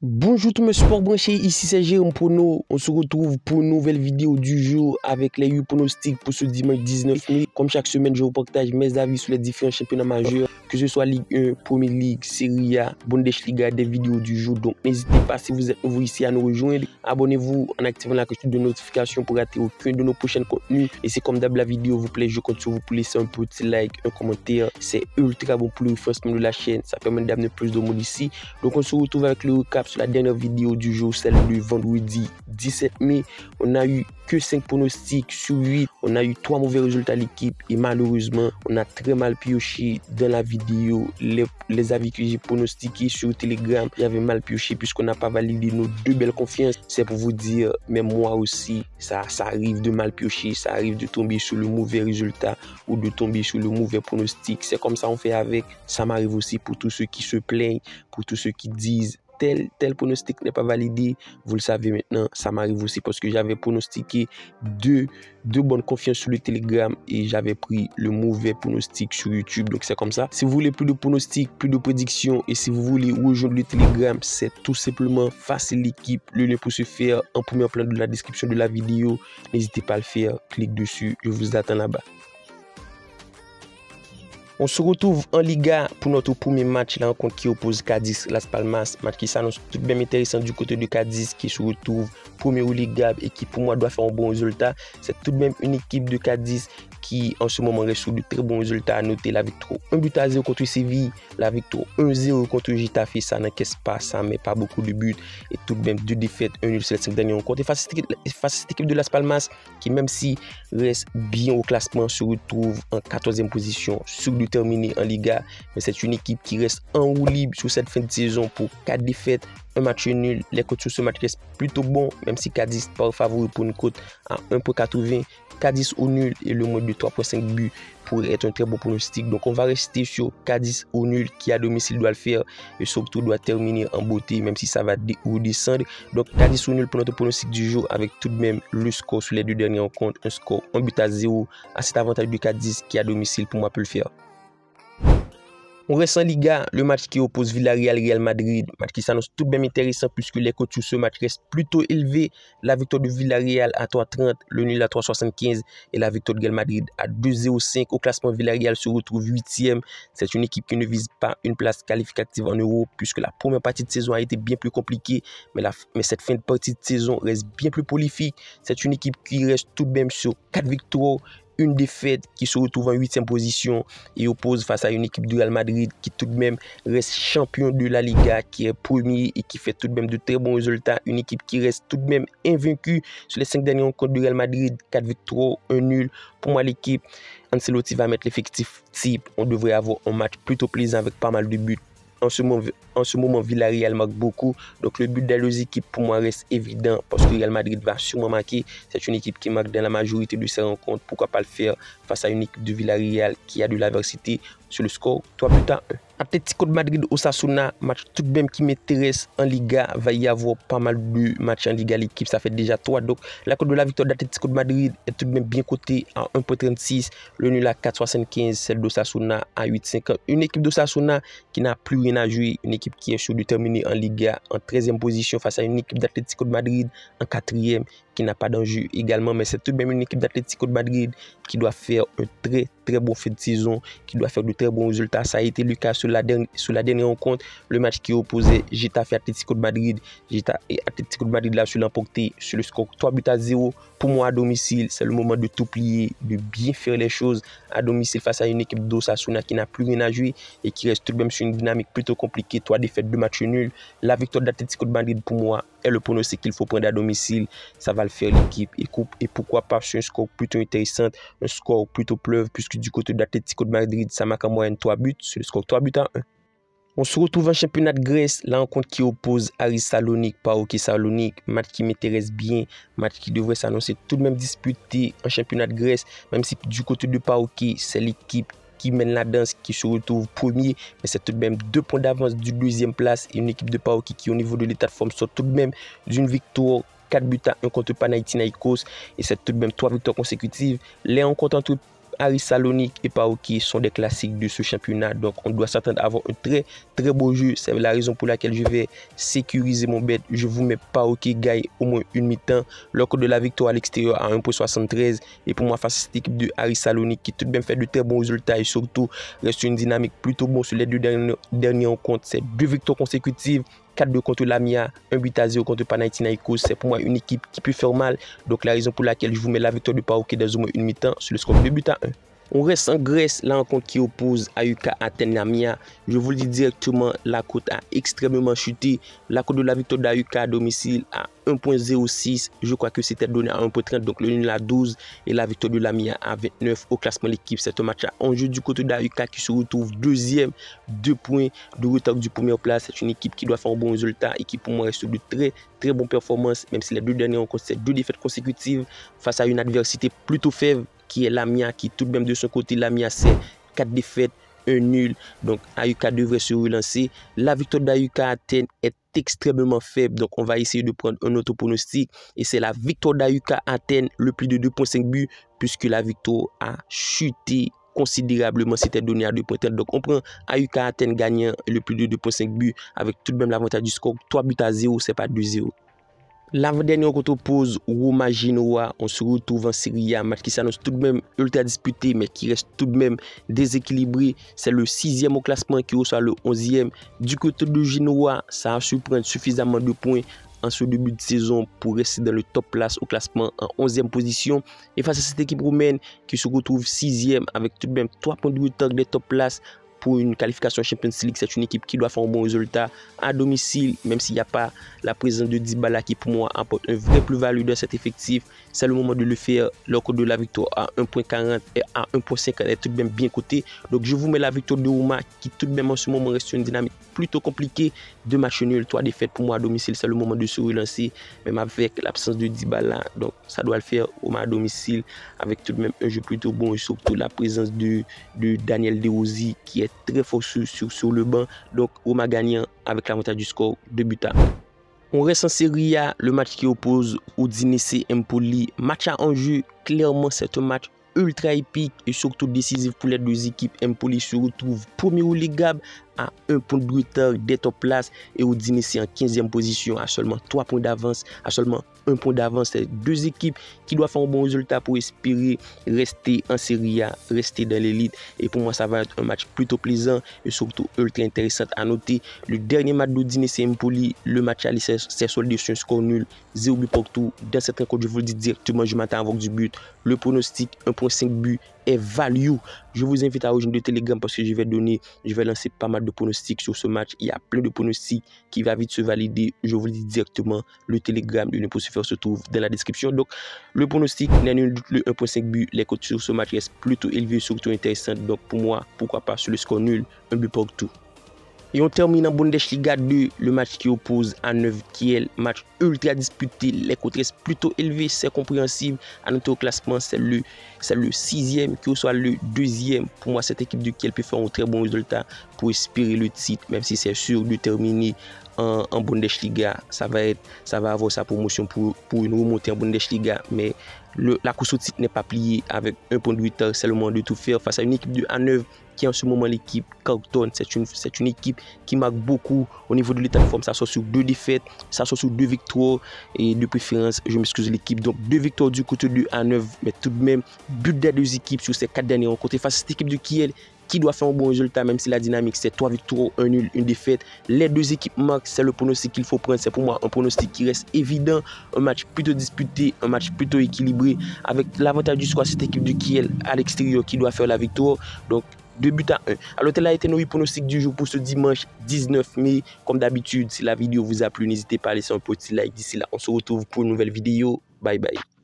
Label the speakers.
Speaker 1: Bonjour tous mes sports branchés, ici c'est Jérôme Prono. On se retrouve pour une nouvelle vidéo du jour avec les 8 pronostics pour ce dimanche 19 mai. Comme chaque semaine, je vous partage mes avis sur les différents championnats majeurs, que ce soit Ligue 1, Premier League, Serie A, Bundesliga, des vidéos du jour. Donc n'hésitez pas, si vous êtes nouveau ici, à nous rejoindre. Abonnez-vous en activant la cloche de notification pour rater aucun de nos prochains contenus. Et c'est comme d'hab, la vidéo vous plaît, je compte sur vous pour laisser un petit like, un commentaire. C'est ultra bon pour le référencement de la chaîne, ça permet d'amener plus de monde ici. Donc on se retrouve avec le recap sur la dernière vidéo du jour, celle du vendredi 17 mai. On a eu que 5 pronostics sur 8. On a eu 3 mauvais résultats à l'équipe et malheureusement, on a très mal pioché dans la vidéo. Les avis que j'ai pronostiqués sur Telegram, j'avais mal pioché puisqu'on n'a pas validé nos 2 belles confiances. C'est pour vous dire, mais moi aussi, ça arrive de mal piocher, ça arrive de tomber sur le mauvais résultat ou de tomber sur le mauvais pronostic. C'est comme ça on fait avec. Ça m'arrive aussi pour tous ceux qui se plaignent, pour tous ceux qui disent tel pronostic n'est pas validé. Vous le savez maintenant, ça m'arrive aussi parce que j'avais pronostiqué deux bonnes confiances sur le Telegram et j'avais pris le mauvais pronostic sur YouTube. Donc c'est comme ça. Si vous voulez plus de pronostics, plus de prédictions et si vous voulez rejoindre le Telegram, c'est tout simplement Facile l'équipe. Le lien pour ce faire en premier plan de la description de la vidéo. N'hésitez pas à le faire, clique dessus, je vous attends là-bas. On se retrouve en Liga pour notre premier match, la rencontre qui oppose Cadiz Las Palmas, match qui s'annonce tout de même intéressant du côté de Cadiz qui se retrouve premier au Liga et qui pour moi doit faire un bon résultat. C'est tout de même une équipe de Cadiz qui en ce moment reste sur de très bons résultats. À noter la victoire 1-0 contre Séville, la victoire 1-0 contre Getafe, ça n'encaisse pas, ça met pas beaucoup de buts et tout de même 2 défaites, 1-0 sur les 5 dernières rencontres. Et face à cette équipe de Las Palmas qui même si reste bien au classement se retrouve en 14e position sur le terminé en Liga, mais c'est une équipe qui reste en roue libre sur cette fin de saison pour 4 défaites, un match nul. Les cotes sur ce match restent plutôt bons, même si Cadiz part favori pour une cote à 1,80. Cadiz au nul et le moins de 3,5 buts pourrait être un très bon pronostic. Donc on va rester sur Cadiz au nul qui à domicile doit le faire et surtout doit terminer en beauté même si ça va redescendre. Donc Cadiz au nul pour notre pronostic du jour avec tout de même le score sur les 2 dernières rencontres, un score 1-0 à cet avantage de Cadiz qui à domicile pour moi peut le faire. On reste en Liga, le match qui oppose Villarreal-Real Madrid, match qui s'annonce tout de même intéressant puisque les cotes sur ce match restent plutôt élevées. La victoire de Villarreal à 3,30, le nul à 3,75 et la victoire de Real Madrid à 2,05. Au classement, Villarreal se retrouve 8e. C'est une équipe qui ne vise pas une place qualificative en Europe puisque la première partie de saison a été bien plus compliquée, mais cette fin de partie de saison reste bien plus prolifique. C'est une équipe qui reste tout de même sur 4 victoires, une défaite, qui se retrouve en 8e position et oppose face à une équipe du Real Madrid qui tout de même reste champion de la Liga, qui est premier et qui fait tout de même de très bons résultats. Une équipe qui reste tout de même invaincue sur les 5 derniers rencontres du Real Madrid, 4 victoires, 1 nul. Pour moi, l'équipe, Ancelotti va mettre l'effectif type. On devrait avoir un match plutôt plaisant avec pas mal de buts. En ce moment, Villarreal marque beaucoup. Donc, le but des deux équipes, pour moi, reste évident parce que Real Madrid va sûrement marquer. C'est une équipe qui marque dans la majorité de ses rencontres. Pourquoi pas le faire face à une équipe de Villarreal qui a de l'adversité sur le score 3-1. Atlético de Madrid Osasuna, match tout de même qui m'intéresse en Liga. Va y avoir pas mal de matchs en Liga. L'équipe, ça fait déjà 3. Donc, la cote de la victoire d'Atlético de Madrid est tout de même bien cotée à 1,36. Le nul à 4,75. Celle d'Osasuna à 8,50. Une équipe d'Osasuna qui n'a plus rien à jouer. Une équipe qui est sur de terminer en Liga en 13e position face à une équipe d'Atlético de Madrid en 4e qui n'a pas d'enjeu également. Mais c'est tout de même une équipe d'Atlético de Madrid qui doit faire un très bon fin de saison, qui doit faire de très bons résultats. Ça a été le cas sur la dernière rencontre, le match qui opposait Getafe et Atlético de Madrid. Atlético de Madrid l'a su l'emporter sur le score 3-0. Pour moi, à domicile, c'est le moment de tout plier, de bien faire les choses à domicile face à une équipe d'Osasuna qui n'a plus rien à jouer et qui reste tout de même sur une dynamique plutôt compliquée. 3 défaites, 2 matchs nuls. La victoire d'Atlético de Madrid, pour moi, est le pronostic qu'il faut prendre à domicile. Ça va le faire l'équipe et pourquoi pas sur un score plutôt intéressant, un score plutôt pleuve puisque du côté d'Atlético de Madrid, ça marque en moyenne 3 buts sur le score 3-1. On se retrouve en championnat de Grèce, la rencontre qui oppose Aris Salonique, PAOK Salonique, match qui m'intéresse bien, match qui devrait s'annoncer tout de même disputé en championnat de Grèce, même si du côté de PAOK, c'est l'équipe qui mène la danse, qui se retrouve premier, mais c'est tout de même 2 points d'avance du 2e place et une équipe de PAOK qui au niveau de l'état de forme sort tout de même d'une victoire, 4 buts à 1 contre Panathinaikos et c'est tout de même 3 victoires consécutives. Les rencontres entre Aris Salonique et PAOK sont des classiques de ce championnat. Donc, on doit s'attendre à avoir un très, très beau jeu. C'est la raison pour laquelle je vais sécuriser mon bet. Je vous mets PAOK gagne au moins une mi-temps. Lors de la victoire à l'extérieur à 1,73. Et pour moi, face à cette équipe de Aris Salonique qui tout de même fait de très bons résultats et surtout reste une dynamique plutôt bonne sur les deux derniers rencontres. C'est 2 victoires consécutives. 4-2 contre Lamia, 1-0 contre Panathinaikos. C'est pour moi une équipe qui peut faire mal. Donc la raison pour laquelle je vous mets la victoire de PAOK dans au moins une mi-temps sur le score de 2-1. On reste en Grèce, la rencontre qui oppose AEK Athènes Lamia. Je vous le dis directement, la cote a extrêmement chuté. La cote de la victoire d'AEK à domicile à 1,06. Je crois que c'était donné à 1,30. Donc le nul à 12 et la victoire de Lamia à 29 au classement de l'équipe. C'est un match à enjeu du côté d'AEK qui se retrouve deuxième, 2 points de retard du première place. C'est une équipe qui doit faire un bon résultat et qui pour moi reste de très très bonnes performances. Même si les deux dernières rencontres, c'est 2 défaites consécutives face à une adversité plutôt faible qui est Lamia, qui tout de même de son côté, Lamia c'est 4 défaites, 1 nul. Donc AEK devrait se relancer. La victoire d'AEK Athènes est extrêmement faible. Donc on va essayer de prendre un autre pronostic. Et c'est la victoire d'AEK Athènes, le plus de 2,5 buts, puisque la victoire a chuté considérablement, c'était donné à 2,30. Donc on prend AEK Athènes gagnant le plus de 2,5 buts avec tout de même l'avantage du score. 3-0, c'est pas 2-0. L'avant-dernière rencontre oppose Roma Genoa. On se retrouve en Serie A, match qui s'annonce tout de même ultra disputé, mais qui reste tout de même déséquilibré. C'est le 6e au classement qui reçoit le 11e. Du côté de Genoa, ça a su prendre suffisamment de points en ce début de saison pour rester dans le top place au classement en 11e position. Et face à cette équipe roumaine qui se retrouve 6e avec tout de même 3 points de retard des top places pour une qualification Champions League, c'est une équipe qui doit faire un bon résultat à domicile, même s'il n'y a pas la présence de Dybala qui pour moi apporte un vrai plus-value dans cet effectif. C'est le moment de le faire. Lors de la victoire à 1,40 et à 1,50 est tout de même bien coté. Donc je vous mets la victoire de Roma qui tout de même en ce moment reste une dynamique plutôt compliquée. 2 matchs nuls, 3 défaites pour moi à domicile. C'est le moment de se relancer, même avec l'absence de Dybala. Donc ça doit le faire Roma à domicile avec tout de même un jeu plutôt bon et surtout la présence de Daniel De Rossi qui est très fort sur le banc. Donc Roma gagnant avec l'avantage du score 2-1. On reste en Serie A, le match qui oppose Udinese Empoli. Match à enjeu, clairement c'est un match ultra épique et surtout décisif pour les deux équipes. Empoli se retrouve premier au Ligab à 1 point de retard des top places et Udinese en 15e position à seulement 3 points d'avance, à seulement 1 point d'avance. C'est 2 équipes qui doivent faire un bon résultat pour espérer rester en Serie A, rester dans l'élite. Et pour moi, ça va être un match plutôt plaisant et surtout ultra intéressant à noter. Le dernier match d'Udinese Empoli, le match à l'essai, c'est soldé sur un score nul, 0 but partout. Dans cette rencontre, je vous le dis directement, je m'attends à avoir du but. Le pronostic, 1,5 but est value. Je vous invite à rejoindre le Telegram parce que je vais lancer pas mal de pronostics sur ce match. Il y a plein de pronostics qui va vite se valider. Je vous le dis directement, le Telegram de Nepo se trouve dans la description. Donc, le pronostic n'est nul, le 1,5 but. Les cotes sur ce match restent plutôt élevées, surtout intéressantes. Donc, pour moi, pourquoi pas sur le score nul, 1 but partout. Et on termine en Bundesliga 2, le match qui oppose à 9 Kiel, match ultra disputé, les cotes restent plutôt élevées, c'est compréhensible. À noter au classement, c'est le 6e qui reçoit le 2e. Pour moi, cette équipe de Kiel peut faire un très bon résultat pour espérer le titre, même si c'est sûr de terminer en Bundesliga. Ça va avoir sa promotion pour une remontée en Bundesliga, mais la course au titre n'est pas pliée avec 1 point de retard. C'est le moment de tout faire face à une équipe de A9 qui en ce moment l'équipe cartonne. C'est une équipe qui marque beaucoup au niveau de l'état de forme. Ça sort sur 2 défaites, ça sort sur 2 victoires et de préférence, je m'excuse l'équipe. Donc 2 victoires du côté de A9, mais tout de même but des 2 équipes sur ces 4 derniers rencontres face à cette équipe de Kiel qui doit faire un bon résultat, même si la dynamique c'est 3 victoires, 1 nul, 1 défaite. Les 2 équipes marquent, c'est le pronostic qu'il faut prendre. C'est pour moi un pronostic qui reste évident, un match plutôt disputé, un match plutôt équilibré, avec l'avantage du score cette équipe du Kiel à l'extérieur qui doit faire la victoire. Donc 2-1. Alors tel a été nos pronostics du jour pour ce dimanche 19 mai. Comme d'habitude, si la vidéo vous a plu, n'hésitez pas à laisser un petit like. D'ici là, on se retrouve pour une nouvelle vidéo. Bye bye.